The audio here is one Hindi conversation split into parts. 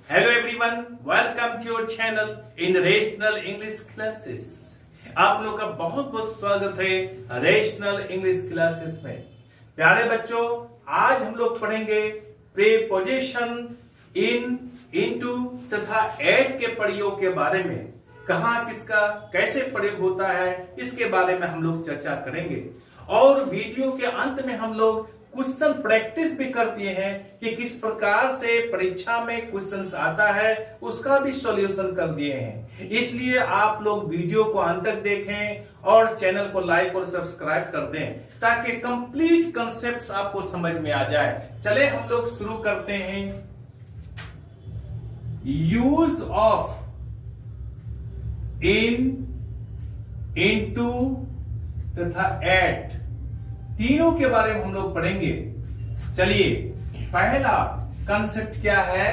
Hello everyone, welcome to your channel in Rational English Classes। आप लोग का बहुत बहुत स्वागत है रेशनल इंग्लिश क्लासेस में। प्यारे बच्चों, आज हम लोग पढ़ेंगे प्रीपोजिशन इन, इनटू तथा एट के प्रयोग के बारे में। कहाँ किसका कैसे प्रयोग होता है इसके बारे में हम लोग चर्चा करेंगे और वीडियो के अंत में हम लोग क्वेश्चन प्रैक्टिस भी करते हैं कि किस प्रकार से परीक्षा में क्वेश्चंस आता है उसका भी सॉल्यूशन कर दिए हैं। इसलिए आप लोग वीडियो को अंत तक देखें और चैनल को लाइक और सब्सक्राइब कर दें ताकि कंप्लीट कॉन्सेप्ट्स आपको समझ में आ जाए। चले हम लोग शुरू करते हैं। यूज ऑफ इन, इनटू तथा एट तीनों के बारे में हम लोग पढ़ेंगे। चलिए, पहला कंसेप्ट क्या है?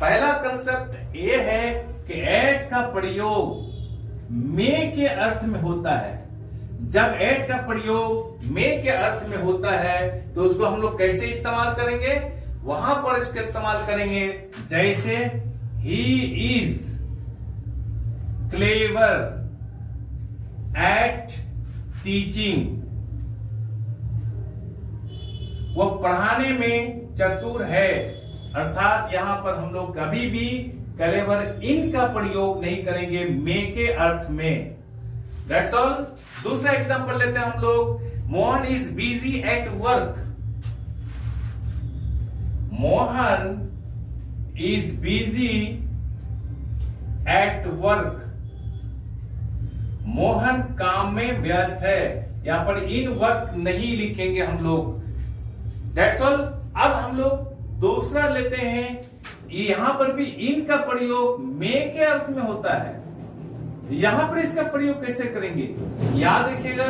पहला कंसेप्ट ये है कि एट का प्रयोग में के अर्थ में होता है। जब एट का प्रयोग में के अर्थ में होता है तो उसको हम लोग कैसे इस्तेमाल करेंगे? वहां पर इसका इस्तेमाल करेंगे जैसे he is clever at teaching, वो पढ़ाने में चतुर है। अर्थात यहां पर हम लोग कभी भी क्लेवर इन का प्रयोग नहीं करेंगे मे के अर्थ में। That's all. दूसरा एग्जांपल लेते हैं हम लोग। Mohan is busy at work. Mohan is busy at work. Mohan काम में व्यस्त है। यहां पर इन वर्क नहीं लिखेंगे हम लोग। That's all। अब हम लोग दूसरा लेते हैं। यहां पर भी इन का प्रयोग में के अर्थ में होता है। यहां पर इसका प्रयोग कैसे करेंगे? याद रखिएगा,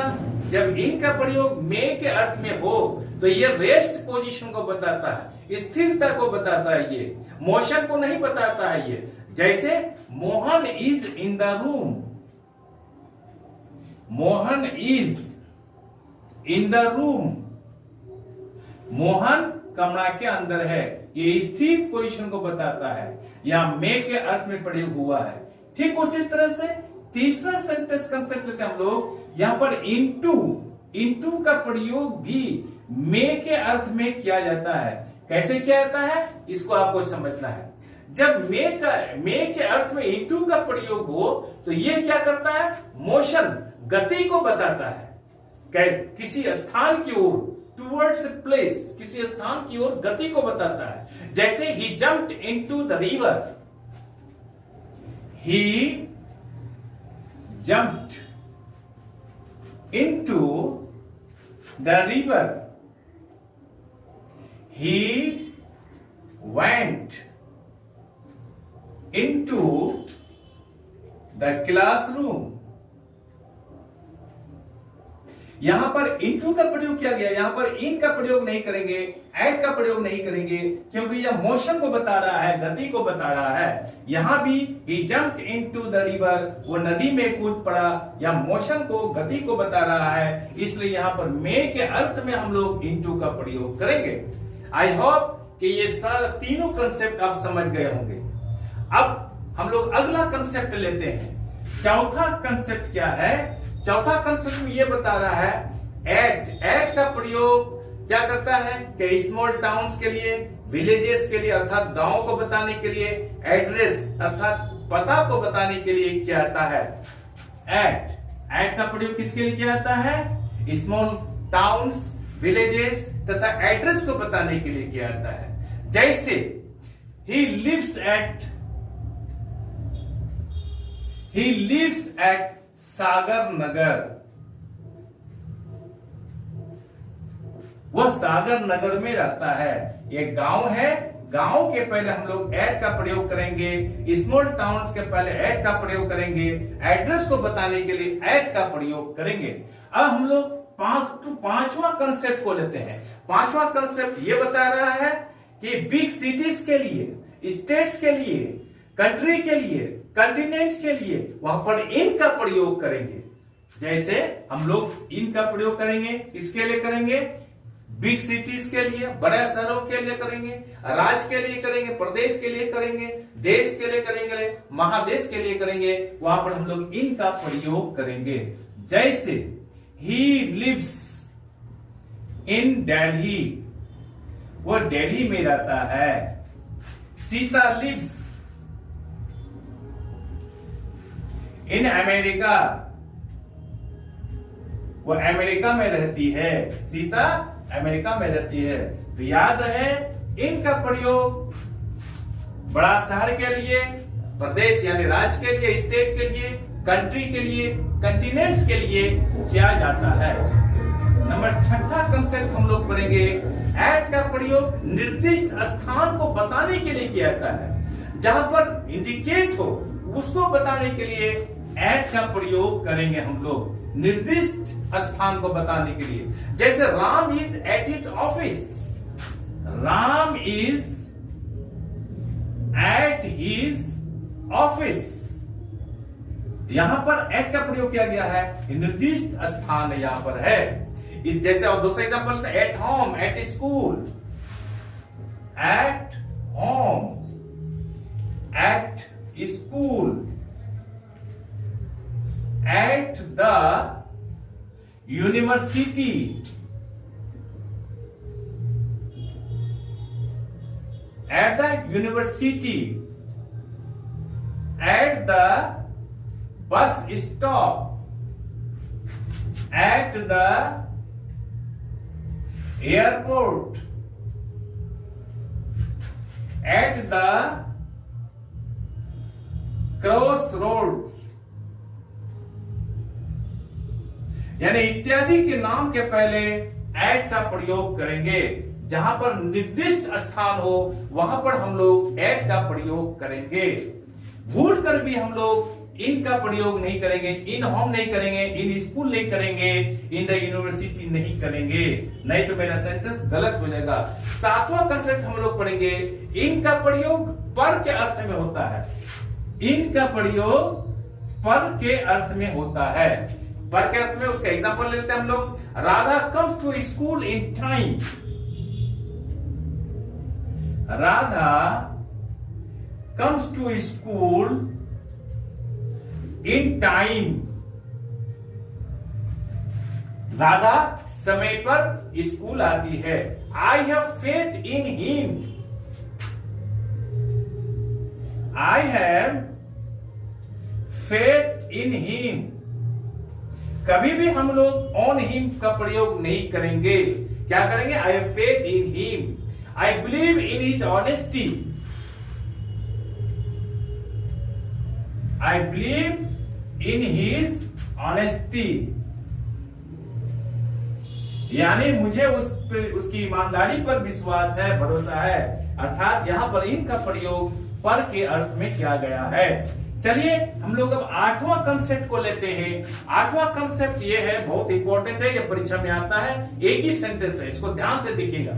जब इन का प्रयोग में के अर्थ में हो तो ये रेस्ट पोजीशन को बताता है, स्थिरता को बताता है, ये मोशन को नहीं बताता है। ये जैसे Mohan is in the room. Mohan is in the room. Mohan कमरा के अंदर है। ये स्थिर पोजीशन को बताता है, या मे के अर्थ में प्रयोग हुआ है। ठीक उसी तरह से तीसरा सेंटेंस कंसेप्ट लेते हैं हम लोग। यहां पर इनटू, इनटू का प्रयोग भी मे के अर्थ में किया जाता है। कैसे किया जाता है इसको आपको समझना है। जब मे के अर्थ में इनटू का प्रयोग हो तो यह क्या करता है? मोशन, गति को बताता है। किसी स्थान की ओर, टूवर्ड्स प्लेस, किसी स्थान की ओर गति को बताता है। जैसे he jumped into the river. He jumped into the river. He went into the classroom. यहां पर इनटू का प्रयोग किया गया, यहां पर इन का प्रयोग नहीं करेंगे, एट का प्रयोग नहीं करेंगे, क्योंकि यह मोशन को बता रहा है, गति को बता रहा है। यहां भी ही जंप्ड इनटू द रिवर, वो नदी में कूद पड़ा, या मोशन को, गति को बता रहा है। इसलिए यहां पर मे के अर्थ में हम लोग इनटू का प्रयोग करेंगे। आई होप कि ये सारा तीनों कंसेप्ट आप समझ गए होंगे। अब हम लोग अगला कंसेप्ट लेते हैं। चौथा कंसेप्ट क्या है? चौथा कंसेप्ट में ये बता रहा है एट। एट का प्रयोग क्या करता है कि स्मॉल टाउन्स के लिए, विलेजेस के लिए अर्थात गांवों को बताने के लिए, एड्रेस अर्थात पता को बताने के लिए किया जाता है। एट का प्रयोग किसके लिए किया जाता है? स्मॉल टाउन्स, विलेजेस तथा एड्रेस को बताने के लिए किया जाता है। जैसे ही लिव्स एट सागर नगर। वह सागर नगर में रहता है। ये गांव है, गांव के पहले हम लोग एट का प्रयोग करेंगे, स्मॉल टाउन्स के पहले एट का प्रयोग करेंगे, एड्रेस को बताने के लिए एट का प्रयोग करेंगे। अब हम लोग पांचवा कंसेप्ट को लेते हैं। पांचवा कंसेप्ट ये बता रहा है कि बिग सिटीज के लिए, स्टेट्स के लिए, कंट्री के लिए, कॉन्टिनेंट के लिए वहां पर इन का प्रयोग करेंगे। जैसे हम लोग इन का प्रयोग करेंगे, इसके लिए करेंगे बिग सिटीज के लिए, बड़े शहरों के लिए करेंगे, राज्य के लिए करेंगे, प्रदेश के लिए करेंगे, देश के लिए करेंगे, महादेश के लिए करेंगे, वहां पर हम लोग इन का प्रयोग करेंगे। जैसे ही लिव्स इन दिल्ली, वो दिल्ली में रहता है। सीता लिव्स इन अमेरिका, वो अमेरिका में रहती है। सीता अमेरिका में रहती है। तो याद रहे, इनका प्रयोग बड़ा शहर के लिए, प्रदेश यानी राज्य के लिए, स्टेट के लिए, कंट्री के लिए, कंटिनेंट्स के लिए किया जाता है। नंबर 6 कंसेप्ट हम लोग पढ़ेंगे, एट का प्रयोग निर्दिष्ट स्थान को बताने के लिए किया जाता है। जहां पर इंडिकेट हो उसको बताने के लिए एट का प्रयोग करेंगे हम लोग, निर्दिष्ट स्थान को बताने के लिए। जैसे Ram is at his office, Ram is at his office. यहां पर एट का प्रयोग किया गया है, निर्दिष्ट स्थान यहां पर है। इस जैसे और दूसरा example, at home, at school, at home, at school, at the university, at the university, at the bus stop, at the airport, at the crossroads, यानी इत्यादि के नाम के पहले एट का प्रयोग करेंगे। जहां पर निर्दिष्ट स्थान हो वहां पर हम लोग एट का प्रयोग करेंगे। भूल कर भी हम लोग इन का प्रयोग नहीं करेंगे, इन होम नहीं करेंगे, इन स्कूल नहीं करेंगे, इन द यूनिवर्सिटी नहीं करेंगे, नहीं तो मेरा सेंटेंस गलत हो जाएगा। 7वां कंसेप्ट हम लोग पढ़ेंगे, इन का प्रयोग पर के अर्थ में होता है। इन का प्रयोग पर के अर्थ में होता है। पर के अर्थ में उसका एग्जांपल ले लेते हैं हम लोग। Radha comes to school in time, Radha comes to school in time, Radha समय पर स्कूल आती है। I have faith in him, I have faith in him. कभी भी हम लोग ऑन हिम का प्रयोग नहीं करेंगे। क्या करेंगे? आई have faith in him, I believe in his honesty, I believe in his honesty, यानी मुझे उसकी ईमानदारी पर विश्वास है, भरोसा है। अर्थात यहां पर इन का प्रयोग पर के अर्थ में किया गया है। चलिए हम लोग अब 8वां कंसेप्ट को लेते हैं। 8वां कंसेप्ट ये है, बहुत इंपॉर्टेंट है, ये परीक्षा में आता है, एक ही सेंटेंस है, इसको ध्यान से देखिएगा।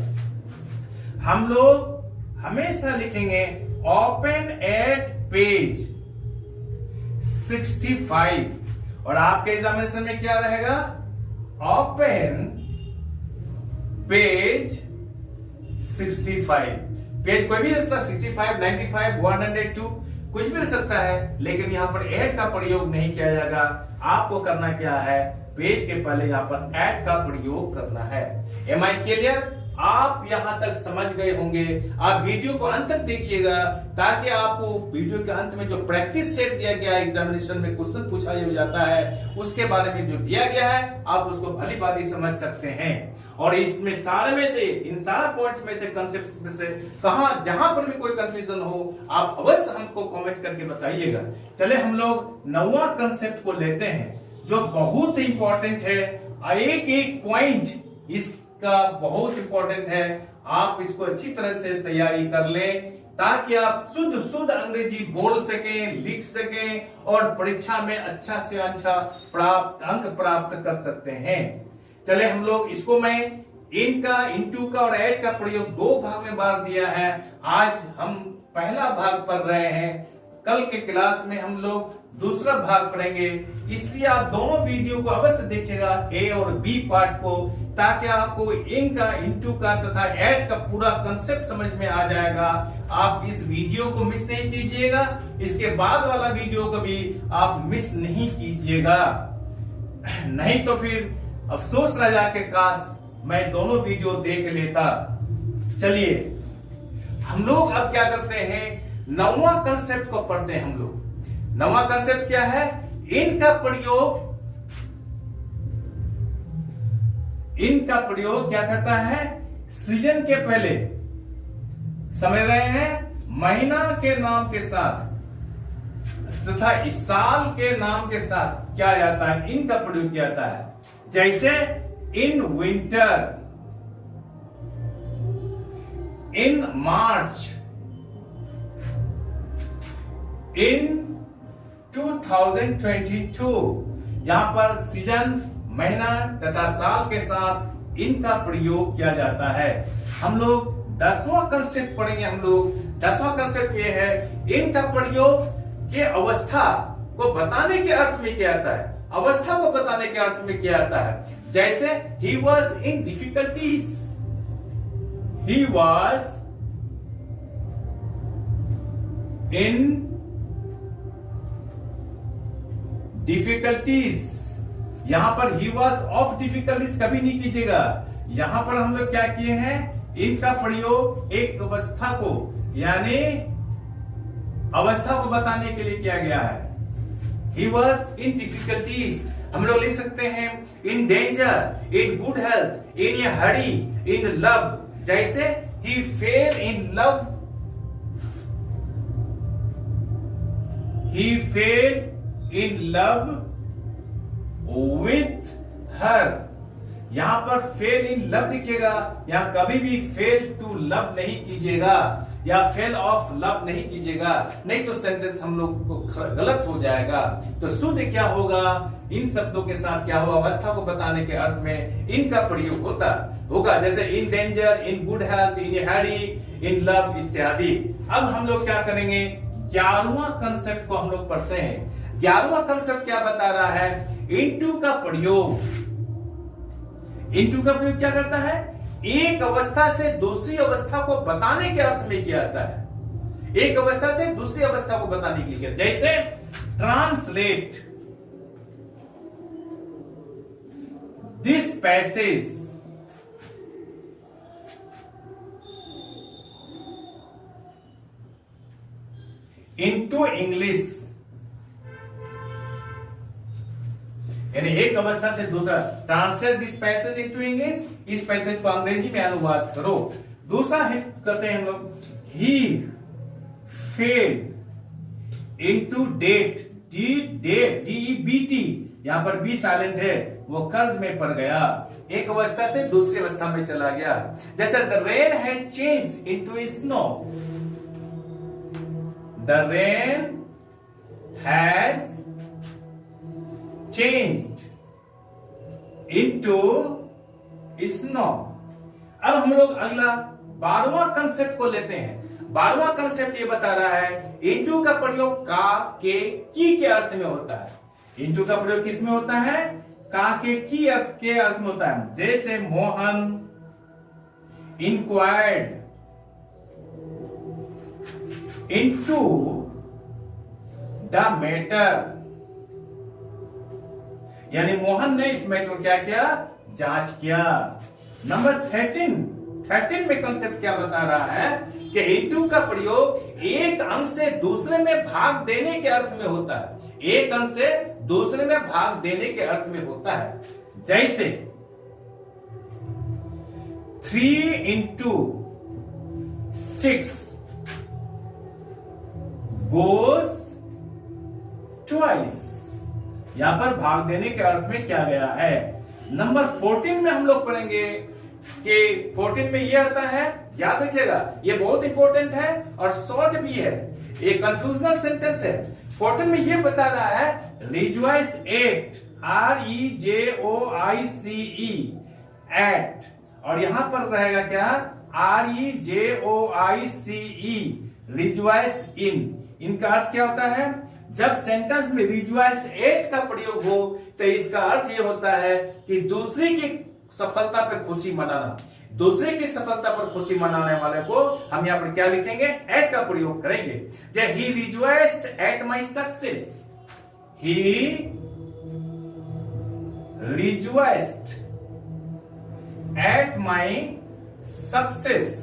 हम लोग हमेशा लिखेंगे ओपन एट पेज 65, और आपके एग्जामिनेशन में क्या रहेगा? Open page 65। पेज कोई भी रह सकता है, 65, 95, 102, कुछ भी रह सकता है, लेकिन यहां पर एट का प्रयोग नहीं किया जाएगा। आपको करना क्या है? पेज के पहले यहां पर एट का प्रयोग करना है। Am I clear? आप यहां तक समझ गए होंगे। आप वीडियो को अंत तक देखिएगा, ताकि आपको वीडियो के अंत में जो प्रैक्टिस सेट दिया गया है, एग्जामिनेशन में क्वेश्चन पूछा जाता है, उसके बारे में जो दिया गया है आप उसको भली भांति समझ सकते हैं। और इसमें सारे में से, इन सारा पॉइंट्स में से, कंसेप्ट में से जहां पर भी कोई कंफ्यूजन हो, आप अवश्य हमको कमेंट करके बताइएगा। चले हम लोग 9वां कंसेप्ट को लेते हैं, जो बहुत इंपॉर्टेंट है। एक एक पॉइंट इसका बहुत इंपॉर्टेंट है। आप इसको अच्छी तरह से तैयारी कर लें, ताकि आप शुद्ध अंग्रेजी बोल सकें, लिख सकें और परीक्षा में अच्छा से अच्छा अंक प्राप्त कर सकते हैं। चले हम लोग इसको, मैं इन का, इनटू का और एट का प्रयोग 2 भाग में बांट दिया है। आज हम पहला भाग पढ़ रहे हैं, कल के क्लास में हम लोग दूसरा भाग पढ़ेंगे। इसलिए आप दोनों वीडियो को अवश्य देखिएगा, ए और बी पार्ट को, ताकि आपको इन का, इनटू का तथा एड का पूरा कंसेप्ट समझ में आ जाएगा। आप इस वीडियो को मिस नहीं कीजिएगा, इसके बाद वाला वीडियो को भी आप मिस नहीं कीजिएगा, नहीं तो फिर अफसोस रह जाके काश मैं दोनों वीडियो देख लेता। चलिए हम लोग अब क्या करते हैं, नौवां कंसेप्ट को पढ़ते हैं हम लोग। नौवां कंसेप्ट क्या है? इनका प्रयोग क्या करता है? सीजन के पहले, समझ रहे हैं, महीना के नाम के साथ तथा इस साल के नाम के साथ क्या जाता है, इनका प्रयोग किया जाता है। जैसे इन विंटर, इन मार्च, इन 2022, यहां पर सीजन, महीना तथा साल के साथ इनका प्रयोग किया जाता है। हम लोग 10वां कंसेप्ट पढ़ेंगे। हम लोग 10वां कंसेप्ट ये है, इनका प्रयोग के अवस्था को बताने के अर्थ में किया जाता है। अवस्था को बताने के अर्थ में किया जाता है। जैसे he was in difficulties, he was in difficulties। यहां पर he was of difficulties कभी नहीं कीजिएगा। यहां पर हम लोग क्या किए हैं, इनका प्रयोग एक अवस्था को, यानी अवस्था को बताने के लिए किया गया है। He was in difficulties, हम लोग लिख सकते हैं in danger, in good health, in a hurry, in love। जैसे he fell in love, he fell in love with her। यहां पर फेल इन लव लिखिएगा, यहां कभी भी फेल टू लव नहीं कीजिएगा या फेल ऑफ लव नहीं कीजिएगा, नहीं तो सेंटेंस हम लोग को गलत हो जाएगा। तो शुद्ध क्या होगा, इन शब्दों के साथ क्या होगा, अवस्था को बताने के अर्थ में इनका प्रयोग होगा। जैसे in danger, in good health, in Harry, in love इत्यादि। अब हम लोग क्या करेंगे, 11वां कंसेप्ट को हम लोग पढ़ते हैं। 11वां कंसेप्ट क्या बता रहा है, इनटू का प्रयोग। इनटू का प्रयोग क्या करता है, एक अवस्था से दूसरी अवस्था को बताने के अर्थ में किया जाता है। एक अवस्था से दूसरी अवस्था को बताने के लिए, जैसे translate this passage into English, यानी एक अवस्था से दूसरा, translate this passage into English, इस पैसेज को अंग्रेजी में अनुवाद करो। दूसरा है, कहते हैं हम लोग, ही फेल इनटू डेट, DEBT, यहां पर बी साइलेंट है, वो कर्ज में पड़ गया, एक अवस्था से दूसरी अवस्था में चला गया। जैसे the rain has changed into snow, the rain has changed into snow। अब हम लोग अगला 12वां कंसेप्ट को लेते हैं। 12वां कंसेप्ट ये बता रहा है, into का प्रयोग का, के, की के अर्थ में होता है। into का प्रयोग किस में होता है, का, के, की अर्थ के अर्थ में होता है। जैसे Mohan inquired into the matter, यानी मोहन ने इस मैटर को क्या किया, जांच किया। नंबर 13 में कंसेप्ट क्या बता रहा है कि इनटू का प्रयोग एक अंक से दूसरे में भाग देने के अर्थ में होता है। एक अंक से दूसरे में भाग देने के अर्थ में होता है। जैसे 3 into 6 goes twice, यहां पर भाग देने के अर्थ में क्या गया है। नंबर 14 में हम लोग पढ़ेंगे कि 14 में यह आता है, याद रखिएगा ये बहुत इंपॉर्टेंट है और शॉर्ट भी है, ये कंफ्यूजनल सेंटेंस है। 14 में यह बता रहा है, रिजॉइस एट, REJOICE एट, और यहां पर रहेगा क्या, REJOICE, रिजॉइस इन। इनका अर्थ क्या होता है, जब सेंटेंस में रिजॉइस एट का प्रयोग हो तो इसका अर्थ यह होता है कि दूसरे की सफलता पर खुशी मनाना। दूसरे की सफलता पर खुशी मनाने वाले को हम यहां पर क्या लिखेंगे, एट का प्रयोग करेंगे। जैसे he rejoiced at my success, he rejoiced at my success,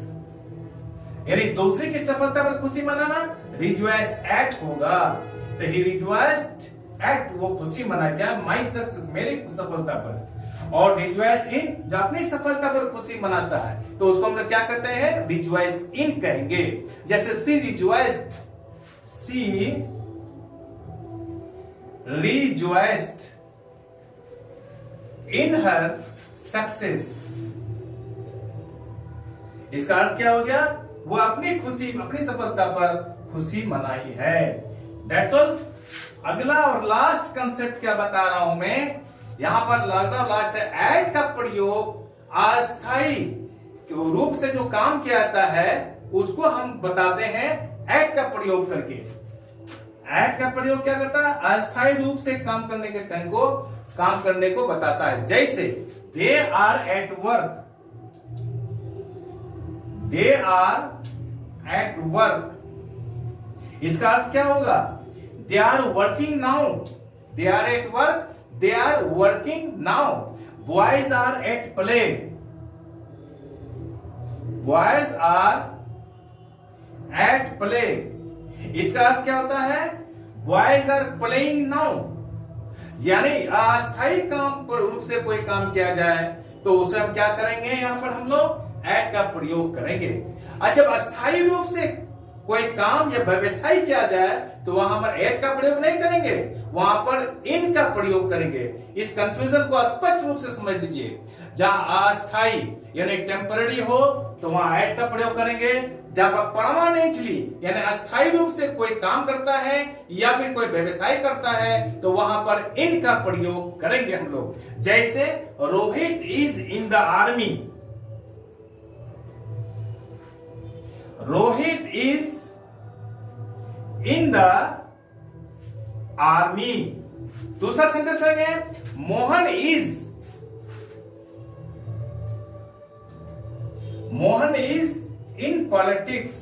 यानी दूसरे की सफलता पर खुशी मनाना रिजॉइस एट होगा। तो ही रिजॉइस्ड एट, वो खुशी मना क्या, माई सक्सेस, मेरी सफलता पर। और रिजॉइस इन, जो अपनी सफलता पर खुशी मनाता है तो उसको हम लोग क्या कहते हैं, रिजॉइस इन कहेंगे। जैसे सी रिजॉइस्ड, सी रिजॉइस्ड इन हर सक्सेस। इसका अर्थ क्या हो गया, वो अपनी खुशी, अपनी सफलता पर खुशी मनाई है। That's all। अगला और लास्ट कंसेप्ट क्या बता रहा हूं मैं, यहां पर लास्ट है, एट का प्रयोग अस्थाई रूप से जो काम किया जाता है उसको हम बताते हैं एट का प्रयोग करके। एट का प्रयोग क्या करता है, अस्थाई रूप से काम करने के ढंग को, काम करने को बताता है। जैसे they are at work, they are at work, इसका अर्थ क्या होगा, they are working now, they are at work, they are working now. Boys are at play, boys are at play, इसका अर्थ क्या होता है, बॉयज आर प्लेइंग नाउ। यानी अस्थायी काम पर रूप से कोई काम किया जाए तो उसे हम क्या करेंगे, यहां पर हम लोग एट का प्रयोग करेंगे। और जब अस्थायी रूप से कोई काम या व्यवसाय किया जाए तो वहां हम एट का प्रयोग नहीं करेंगे, वहां पर इन का प्रयोग करेंगे। इस कंफ्यूजन को स्पष्ट रूप से समझ लीजिए। जहां अस्थायी यानी टेम्पररी हो तो वहां एट का प्रयोग करेंगे। जब परमानेंटली यानी अस्थायी रूप से कोई काम करता है या फिर कोई व्यवसाय करता है तो वहां पर इन का प्रयोग करेंगे हम लोग। जैसे Rohit is in the army, Rohit is in the army. दूसरा सेंटेंस लेंगे, Mohan is, Mohan is in politics,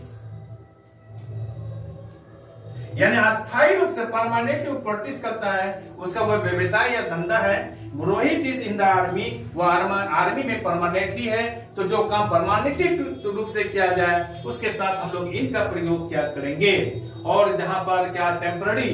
यानी अस्थायी रूप से परमानेंटली पॉलिटिक्स करता है, उसका वह व्यवसाय या धंधा है। Rohit is in the army, वो आर्मी में परमानेंटली है। तो जो काम परमानेंटली रूप से किया जाए उसके साथ हम लोग इन का प्रयोग क्या करेंगे। और जहां पर क्या टेम्पररी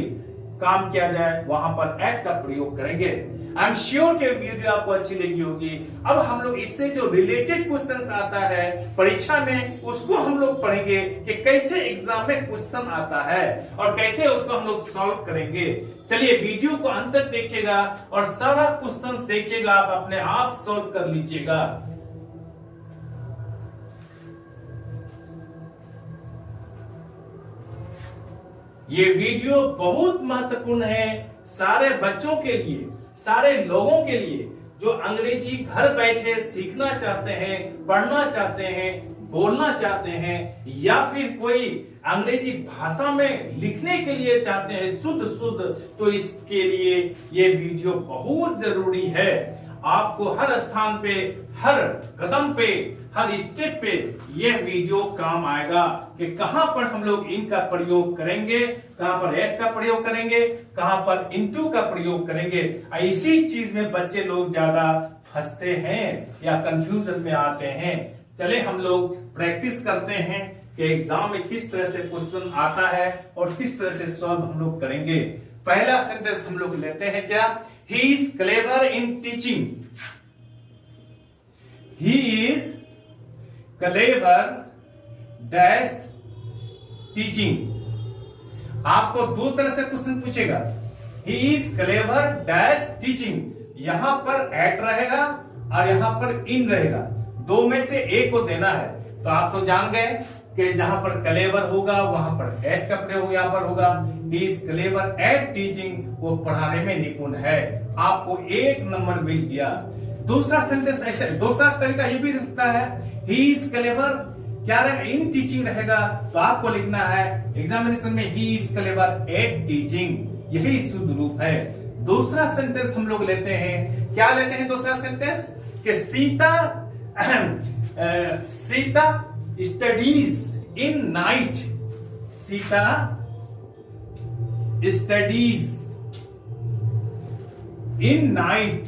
काम किया जाए वहां पर एट का प्रयोग करेंगे। आई एम श्योर कि वीडियो आपको अच्छी लगी होगी। अब हम लोग इससे जो रिलेटेड क्वेश्चंस आता है परीक्षा में उसको हम लोग पढ़ेंगे कि कैसे एग्जाम में क्वेश्चन आता है और कैसे उसको हम लोग सॉल्व करेंगे। चलिए वीडियो को अंत तक देखिएगा और सारा क्वेश्चंस देखिएगा, आप अपने आप सॉल्व कर लीजिएगा। ये वीडियो बहुत महत्वपूर्ण है सारे बच्चों के लिए, सारे लोगों के लिए जो अंग्रेजी घर बैठे सीखना चाहते हैं, पढ़ना चाहते हैं, बोलना चाहते हैं या फिर कोई अंग्रेजी भाषा में लिखने के लिए चाहते हैं शुद्ध, तो इसके लिए ये वीडियो बहुत जरूरी है। आपको हर स्थान पे, हर कदम पे, हर स्टेप पे यह वीडियो काम आएगा कि कहां पर हम लोग इनका प्रयोग करेंगे, कहां पर एट का प्रयोग करेंगे, कहां पर इनटू का प्रयोग करेंगे। इसी चीज में बच्चे लोग ज्यादा फंसते हैं या कंफ्यूजन में आते हैं। चले हम लोग प्रैक्टिस करते हैं कि एग्जाम में किस तरह से क्वेश्चन आता है और किस तरह से सॉल्व हम लोग करेंगे। पहला सेंटेंस हम लोग लेते हैं क्या, ही is clever in teaching, he is clever dash teaching. आपको दो तरह से क्वेश्चन पूछेगा, ही इज क्लेवर डैश टीचिंग, यहां पर एट रहेगा और यहां पर इन रहेगा, दो में से एक को देना है। तो आप तो जान गए कि जहां पर क्लेवर होगा वहां पर एट का प्रयोग यहां पर होगा। He is clever at teaching, वो पढ़ाने में निपुण है। आपको 1 नंबर मिल गया। दूसरा सेंटेंस ऐसे, दूसरा तरीका ये भी रहता है, ही इज क्लेवर क्या रहेगा, इन टीचिंग रहेगा। तो आपको लिखना है एग्जामिनेशन में he is clever at teaching. यही शुद्ध रूप है। दूसरा सेंटेंस हम लोग लेते हैं, क्या लेते हैं दूसरा सेंटेंस? कि Sita studies in night. Sita studies in night.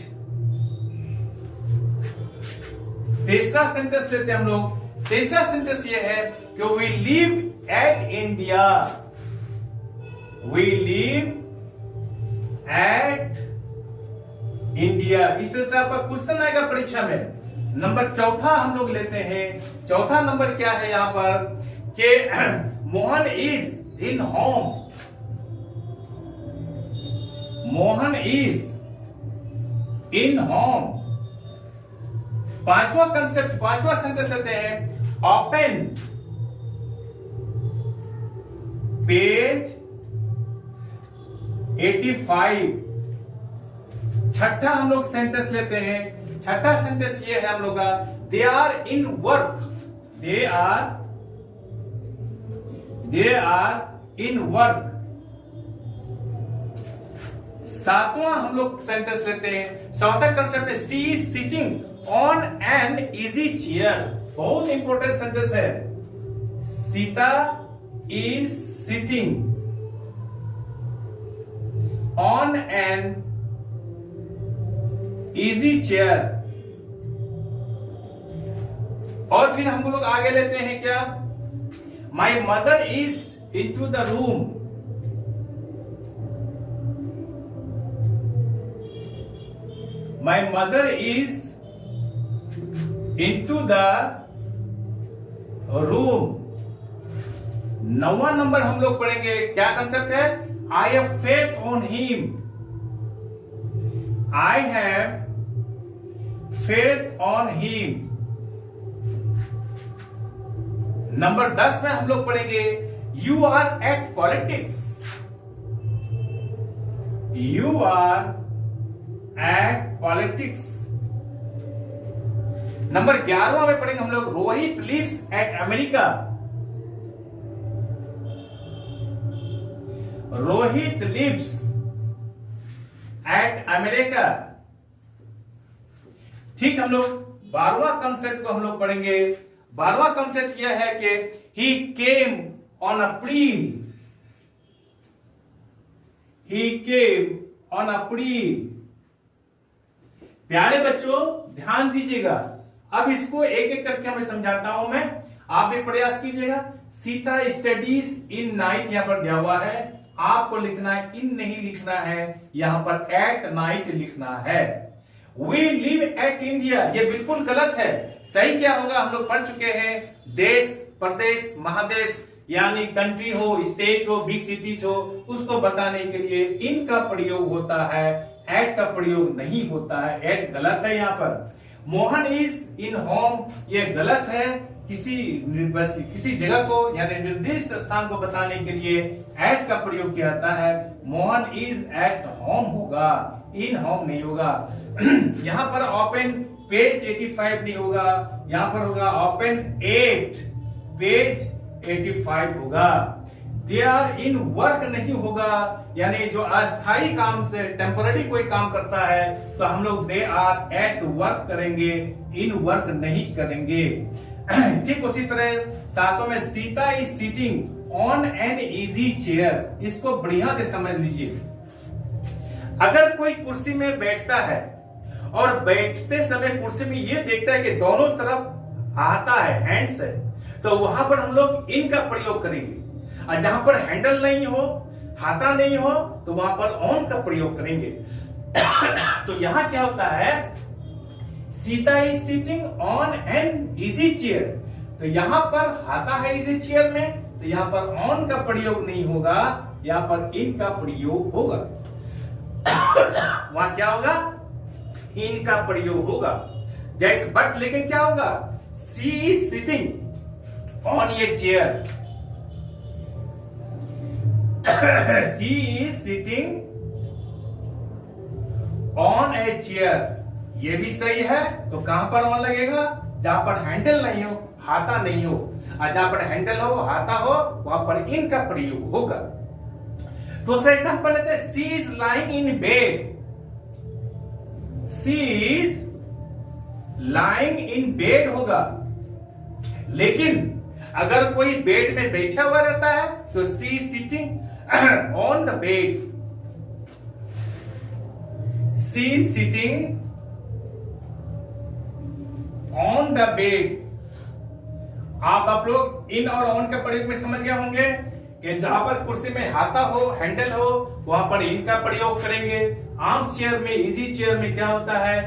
तीसरा सेंटेंस लेते हैं हम लोग। तीसरा सेंटेंस ये है कि we live at India. We live at India. इस तरह से आपका क्वेश्चन आएगा परीक्षा में। नंबर चौथा हम लोग लेते हैं। चौथा नंबर क्या है यहां पर कि Mohan is in home. Mohan is in home. पांचवा कंसेप्ट, पांचवा सेंटेंस लेते हैं। Open page 85। छठा हम लोग सेंटेंस लेते हैं। छठा सेंटेंस ये है हम लोग का, they are in work. They are in work. सातवां हम लोग सेंटेंस लेते हैं। चौथा कंसेप्ट है, she is sitting on an easy chair. बहुत इंपॉर्टेंट सेंटेंस है। Sita is sitting on an easy chair. और फिर हम लोग आगे लेते हैं क्या, my mother is in to the room. My mother is in to the room. नौवां नंबर हम लोग पढ़ेंगे, क्या कंसेप्ट है, I have faith on him. I have faith on him. Number 10 में हम लोग पढ़ेंगे, you are at politics. You are at politics. Number 11वां में पढ़ेंगे हम लोग, Rohit lives at America. Rohit lives at America. ठीक, हम लोग 12वां कंसेप्ट को हम लोग पढ़ेंगे। 12वां कंसेप्ट यह है कि ही came on April. He came on April. प्यारे बच्चों ध्यान दीजिएगा, अब इसको एक एक करके मैं समझाता हूं मैं, आप भी प्रयास कीजिएगा। सीता स्टडीज इन नाइट यहां पर दिया हुआ है, आपको लिखना है, इन नहीं लिखना है, यहां पर एट नाइट लिखना है। वी लिव एट इंडिया, ये बिल्कुल गलत है। सही क्या होगा, हम लोग पढ़ चुके हैं, देश, प्रदेश, महादेश, यानी कंट्री हो, स्टेट हो, बिग सिटीज हो, उसको बताने के लिए इन का प्रयोग होता है, एट का प्रयोग नहीं होता है। एट गलत है यहाँ पर। मोहन इज इन होम, ये गलत है। किसी जगह को यानी निर्दिष्ट स्थान को बताने के लिए एट का प्रयोग किया जाता है। मोहन इज एट होम होगा, इन होम नहीं होगा। यहां पर ओपन पेज 85 नहीं होगा, यहां पर होगा ओपन 8 पेज 85 होगा। दे आर इन वर्क नहीं होगा, यानी जो अस्थाई काम से टेम्पररी कोई काम करता है तो हम लोग दे आर एट वर्क करेंगे, इन वर्क नहीं करेंगे। ठीक उसी तरह सातों में, Sita is sitting on an easy chair. इसको बढ़िया से समझ लीजिए। अगर कोई कुर्सी में बैठता है और बैठते समय कुर्सी में ये देखता है कि दोनों तरफ आता है, हैंड्स है, तो वहां पर हम लोग इन का प्रयोग करेंगे। और जहां पर हैंडल नहीं हो, हाथा नहीं हो, तो वहां पर ऑन का प्रयोग करेंगे। तो यहां क्या होता है, Sita is sitting on an easy chair, तो यहां पर हाथा है इजी चेयर में, तो यहां पर ऑन का प्रयोग नहीं होगा, यहां पर इन का प्रयोग होगा। वहां क्या होगा, इन का प्रयोग होगा। जैसे बट, लेकिन क्या होगा, सी इज सिटिंग ऑन ये chair. She is sitting on a chair, ये भी सही है। तो कहां पर ऑन लगेगा, जहां पर हैंडल नहीं हो, हाथा नहीं हो, और जहां पर हैंडल हो, हाथा हो, वहां पर इन का प्रयोग होगा। दूसरा एग्जांपल लेते हैं, she is lying in bed. She is lying in bed होगा, लेकिन अगर कोई बेड में बैठा हुआ रहता है तो she is sitting on the bed. She is sitting on the bed. आप लोग इन और ऑन के प्रयोग में समझ गए होंगे कि जहां पर कुर्सी में हाथा हो, हैंडल हो, वहां पर इन का प्रयोग करेंगे। आर्म चेयर में, इजी चेयर में क्या होता है,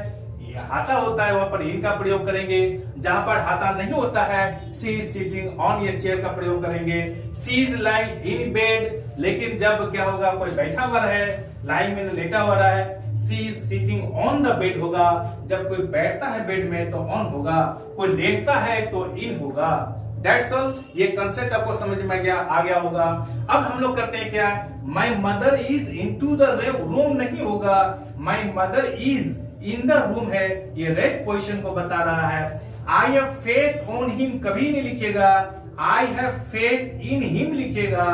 ये हाथा होता है, वहां पर इन का प्रयोग करेंगे। जहां पर हाथा नहीं होता है, सी इज सिटिंग ऑन ये चेयर का प्रयोग करेंगे। सी इज लाइंग इन बेड, लेकिन जब क्या होगा, कोई बैठा हुआ है, लाइंग में लेटा हुआ है, she is sitting on the bed होगा। जब कोई बैठता है बेड में तो ऑन होगा, कोई लेटता है तो इन होगा। That's all। ये कंसेप्ट आपको समझ में आ गया होगा। अब हम लोग करते हैं क्या, my mother is in to the room नहीं होगा, my mother is in the room है, ये रेस्ट पोजिशन को बता रहा है। I have faith on him कभी नहीं लिखेगा, I have faith in him लिखेगा।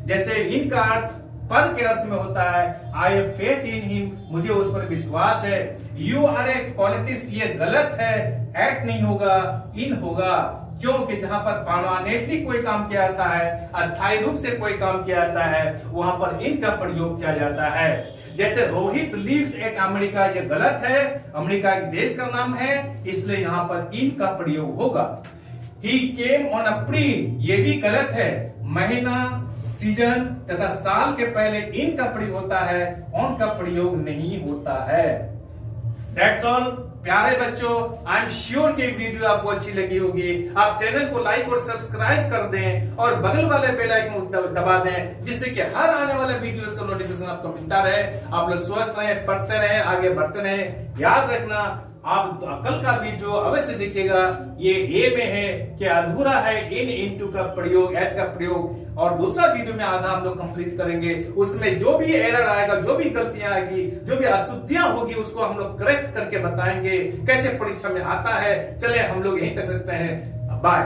जैसे इन का अर्थ पर के अर्थ में होता है, I have faith in him, मुझे उस पर विश्वास है। यू आर एट पॉलिटिक्स, ये गलत है, एट नहीं होगा, इन होगा। क्योंकि जहां पर परमानेंटली कोई काम किया जाता है, अस्थायी रूप से कोई काम किया जाता है, वहां पर इन का प्रयोग किया जाता है। जैसे रोहित लिव्स एट अमेरिका, ये गलत है, अमेरिका के देश का नाम है, इसलिए यहाँ पर इन का प्रयोग होगा। ही केम ऑन अप्रैल, ये भी गलत है, महीना, सीजन तथा साल के पहले इन का प्रयोग होता है, ऑन का प्रयोग नहीं होता है। That's all। प्यारे बच्चों, आई एम श्योर कि वीडियो आपको अच्छी लगी होगी। आप चैनल को लाइक और सब्सक्राइब कर दें और बगल वाले बेल आइकन दबा दें, जिससे कि हर आने वाले वीडियोस का नोटिफिकेशन आपको मिलता रहे। आप लोग स्वस्थ रहें, पढ़ते रहें, आगे बढ़ते रहें। याद रखना, आप कल का वीडियो अवश्य देखिएगा। ये ए में है कि अधूरा है इन, इनटू का प्रयोग, एट का प्रयोग, और दूसरा वीडियो में आधा हम लोग कंप्लीट करेंगे। उसमें जो भी एरर आएगा, जो भी गलतियां आएगी, जो भी अशुद्धियां होगी, उसको हम लोग करेक्ट करके बताएंगे कैसे परीक्षा में आता है। चले हम लोग यहीं तक रखते हैं, बाय।